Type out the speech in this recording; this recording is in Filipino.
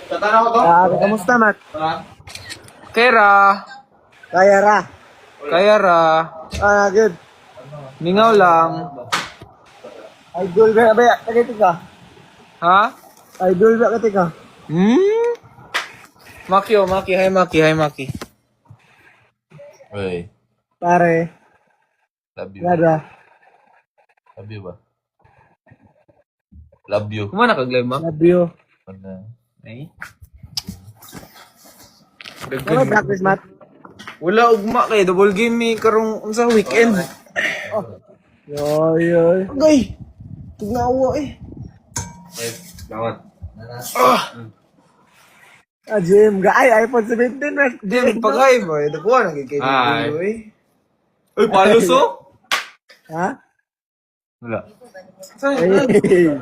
Tatanaw ko to? Kamusta, Mat? Kera. Kaya ra. Kaya ra. Good. Mingaw lang. Idol ba ba? Kagiti ka? Ha? Idol ba kagiti ka? Maki oh, Maki. Hi, Maki. Hi, Maki. Uy, Pare. love you. Gada. Love you ba? Love you. Kumana kag-live, Mak? Love you. Ay. Ano practice, Mat? Wala ugma kay double game mi karong unsa weekend. Yoy. Agay. Tugnawa eh. Gawat. Jim. Ay, iPhone 17, Mat. Dim paghay boy, dakuha na kay Ay. boy. Uy, palos oh. Ha? Wala. Saan? Hey.